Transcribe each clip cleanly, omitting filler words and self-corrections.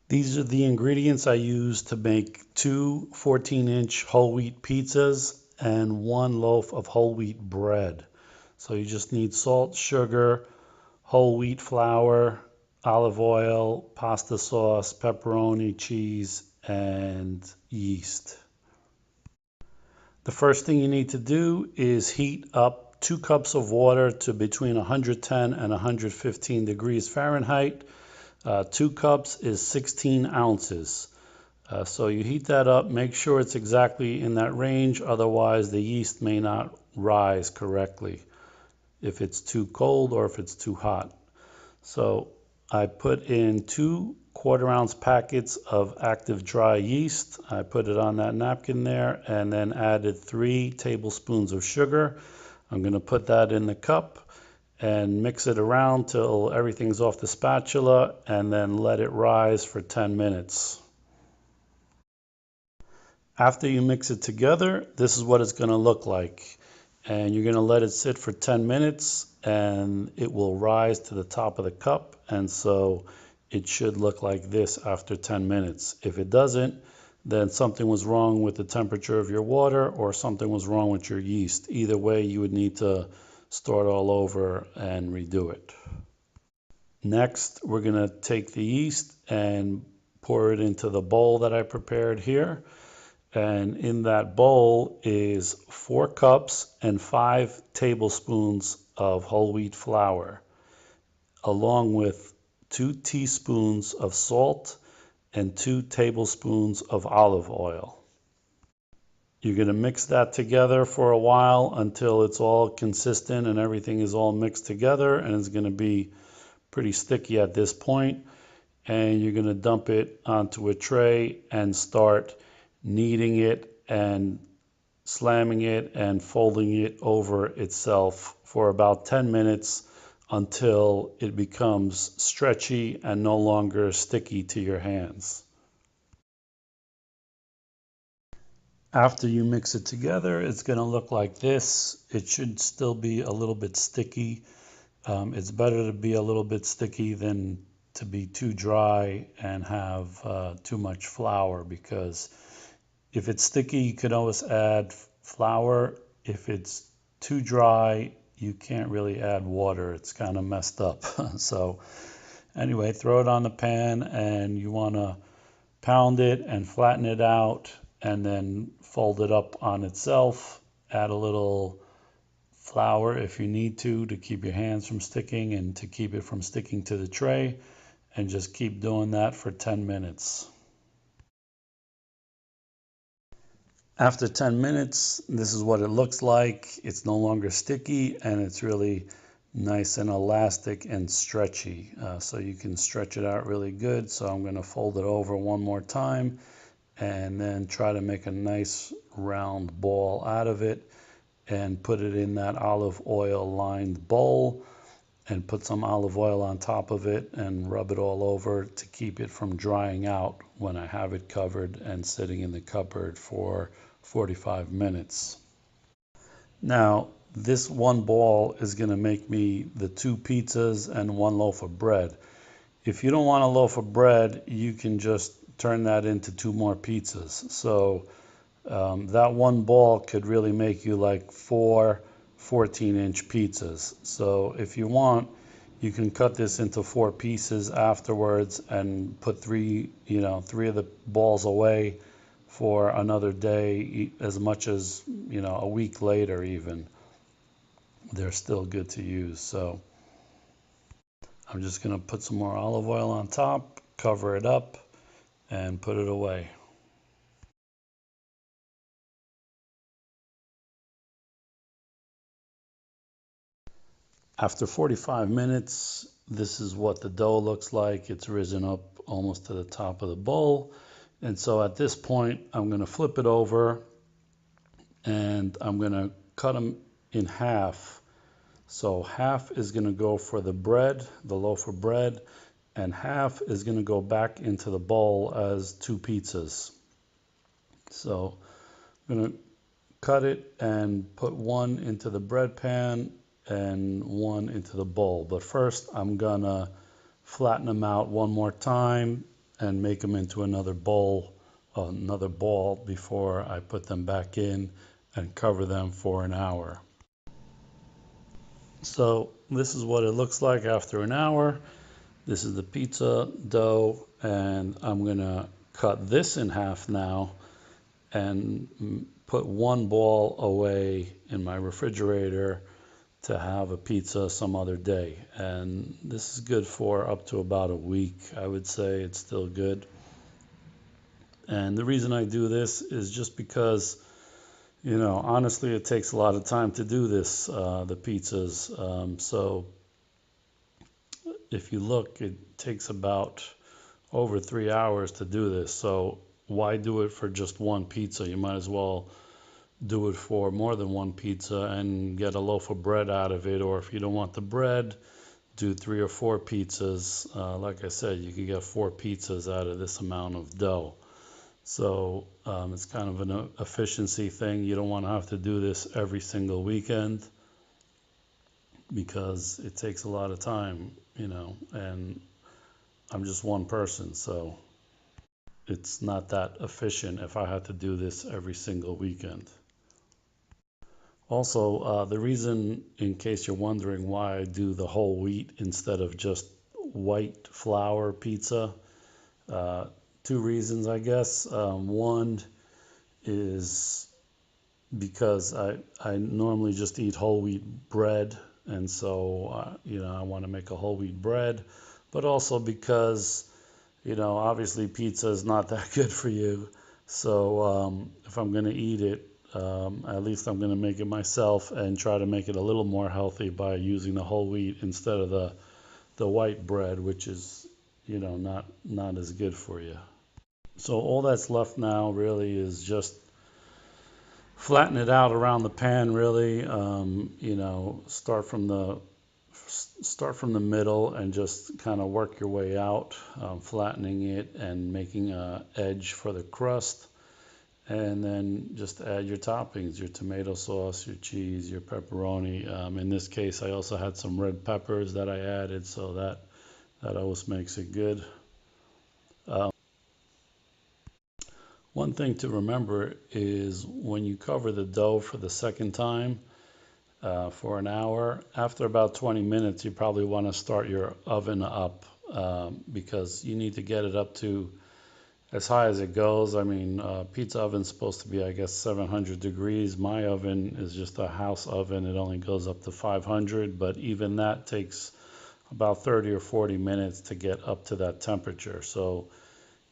These are the ingredients I use to make two 14-inch whole wheat pizzas and one loaf of whole wheat bread. So you just need salt, sugar, whole wheat flour, olive oil, pasta sauce, pepperoni, cheese, and yeast. The first thing you need to do is heat up 2 cups of water to between 110 and 115 degrees Fahrenheit. 2 cups is 16 ounces. So you heat that up, make sure it's exactly in that range, otherwise the yeast may not rise correctly if it's too cold or if it's too hot. So I put in 2 1/4 ounce packets of active dry yeast. I put it on that napkin there and then added 3 tablespoons of sugar. I'm going to put that in the cup and mix it around till everything's off the spatula and then let it rise for 10 minutes. After you mix it together, this is what it's going to look like. And you're going to let it sit for 10 minutes and it will rise to the top of the cup. And so it should look like this after 10 minutes. If it doesn't, then something was wrong with the temperature of your water or something was wrong with your yeast. Either way, you would need to start all over and redo it. Next, we're going to take the yeast and pour it into the bowl that I prepared here. And in that bowl is 4 cups and 5 tablespoons of whole wheat flour, along with 2 teaspoons of salt and 2 tablespoons of olive oil. You're going to mix that together for a while until it's all consistent and everything is all mixed together, and it's going to be pretty sticky at this point. And you're going to dump it onto a tray and start kneading it and slamming it and folding it over itself for about 10 minutes until it becomes stretchy and no longer sticky to your hands. After you mix it together, it's going to look like this. It should still be a little bit sticky. It's better to be a little bit sticky than to be too dry and have too much flour, because if it's sticky, you could always add flour. If it's too dry, you can't really add water. It's kind of messed up. So anyway, throw it on the pan and you want to pound it and flatten it out and then fold it up on itself. Add a little flour if you need to keep your hands from sticking and to keep it from sticking to the tray, and just keep doing that for 10 minutes. After 10 minutes, this is what it looks like. It's no longer sticky and it's really nice and elastic and stretchy. So you can stretch it out really good. So I'm going to fold it over one more time and then try to make a nice round ball out of it and put it in that olive oil lined bowl and put some olive oil on top of it and rub it all over to keep it from drying out when I have it covered and sitting in the cupboard for 45 minutes. Now, this one ball is going to make me the 2 pizzas and 1 loaf of bread. If you don't want a loaf of bread, you can just turn that into 2 more pizzas. So that one ball could really make you like 4 14-inch pizzas. So if you want, you can cut this into 4 pieces afterwards and put 3 of the balls away for another day, as much as a week later even. They're still good to use. So I'm just going to put some more olive oil on top, cover it up, and put it away. After 45 minutes, this is what the dough looks like. It's risen up almost to the top of the bowl. And so at this point, I'm going to flip it over and I'm going to cut them in half. So half is going to go for the bread, the loaf of bread, and half is going to go back into the bowl as 2 pizzas. So I'm going to cut it and put one into the bread pan and one into the bowl. But first I'm gonna flatten them out one more time and make them into another ball before I put them back in and cover them for an hour. So this is what it looks like after an hour. This is the pizza dough, and I'm gonna cut this in half now and put one ball away in my refrigerator to have a pizza some other day. And this is good for up to about a week. I would say it's still good. And the reason I do this is just because, honestly, it takes a lot of time to do this, the pizzas. So if you look, it takes about over 3 hours to do this. So why do it for just one pizza? You might as well do it for more than one pizza and get a loaf of bread out of it. Or if you don't want the bread, do 3 or 4 pizzas. Like I said, you can get 4 pizzas out of this amount of dough. So it's kind of an efficiency thing. You don't want to have to do this every single weekend because it takes a lot of time, and I'm just one person, so it's not that efficient if I had to do this every single weekend. Also, the reason, in case you're wondering why I do the whole wheat instead of just white flour pizza, 2 reasons, I guess. One is because I normally just eat whole wheat bread, and so I want to make a whole wheat bread, but also because obviously pizza is not that good for you. So if I'm going to eat it, at least I'm going to make it myself and try to make it a little more healthy by using the whole wheat instead of the white bread, which is not as good for you. So all that's left now really is just flatten it out around the pan, really. Start from the middle and just kind of work your way out, flattening it and making a edge for the crust. And then just add your toppings, your tomato sauce, your cheese, your pepperoni. In this case, I also had some red peppers that I added, so that always makes it good. One thing to remember is when you cover the dough for the second time, for an hour, after about 20 minutes, you probably want to start your oven up, because you need to get it up to as high as it goes. I mean, pizza oven's supposed to be, I guess, 700 degrees. My oven is just a house oven. It only goes up to 500, but even that takes about 30 or 40 minutes to get up to that temperature. So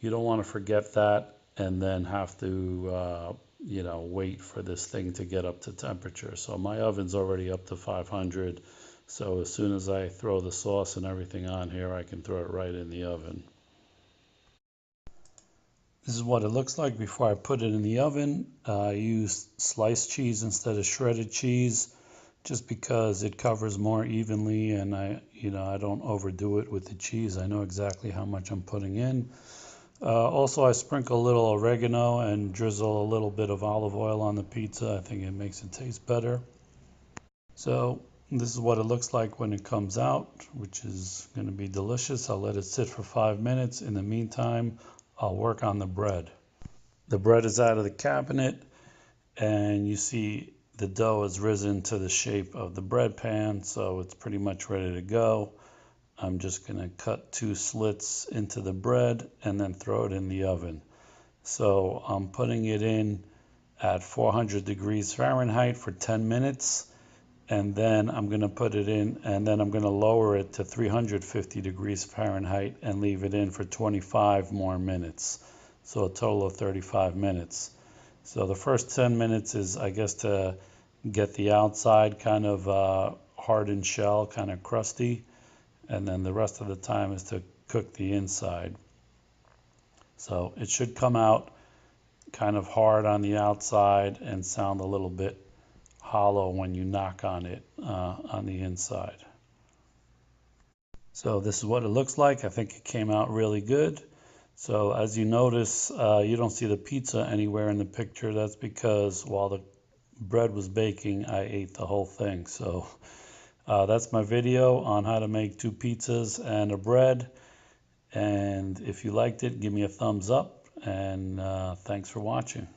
you don't want to forget that and then have to wait for this thing to get up to temperature. So my oven's already up to 500. So as soon as I throw the sauce and everything on here, I can throw it right in the oven. This is what it looks like before I put it in the oven. I use sliced cheese instead of shredded cheese, just because it covers more evenly, and I don't overdo it with the cheese. I know exactly how much I'm putting in. Also, I sprinkle a little oregano and drizzle a little bit of olive oil on the pizza. I think it makes it taste better. So this is what it looks like when it comes out, which is going to be delicious. I'll let it sit for 5 minutes. In the meantime, I'll work on the bread. The bread is out of the cabinet, and you see the dough has risen to the shape of the bread pan, so it's pretty much ready to go. I'm just going to cut 2 slits into the bread and then throw it in the oven. So I'm putting it in at 400 degrees Fahrenheit for 10 minutes, and then I'm going to put it in, and then I'm going to lower it to 350 degrees Fahrenheit and leave it in for 25 more minutes. So a total of 35 minutes. So the first 10 minutes is, I guess, to get the outside kind of hardened shell, kind of crusty, and then the rest of the time is to cook the inside. So it should come out kind of hard on the outside and sound a little bit hollow when you knock on it on the inside. So this is what it looks like. I think it came out really good. So as you notice, you don't see the pizza anywhere in the picture. That's because while the bread was baking, I ate the whole thing. So that's my video on how to make 2 pizzas and a bread. And if you liked it, give me a thumbs up, and thanks for watching.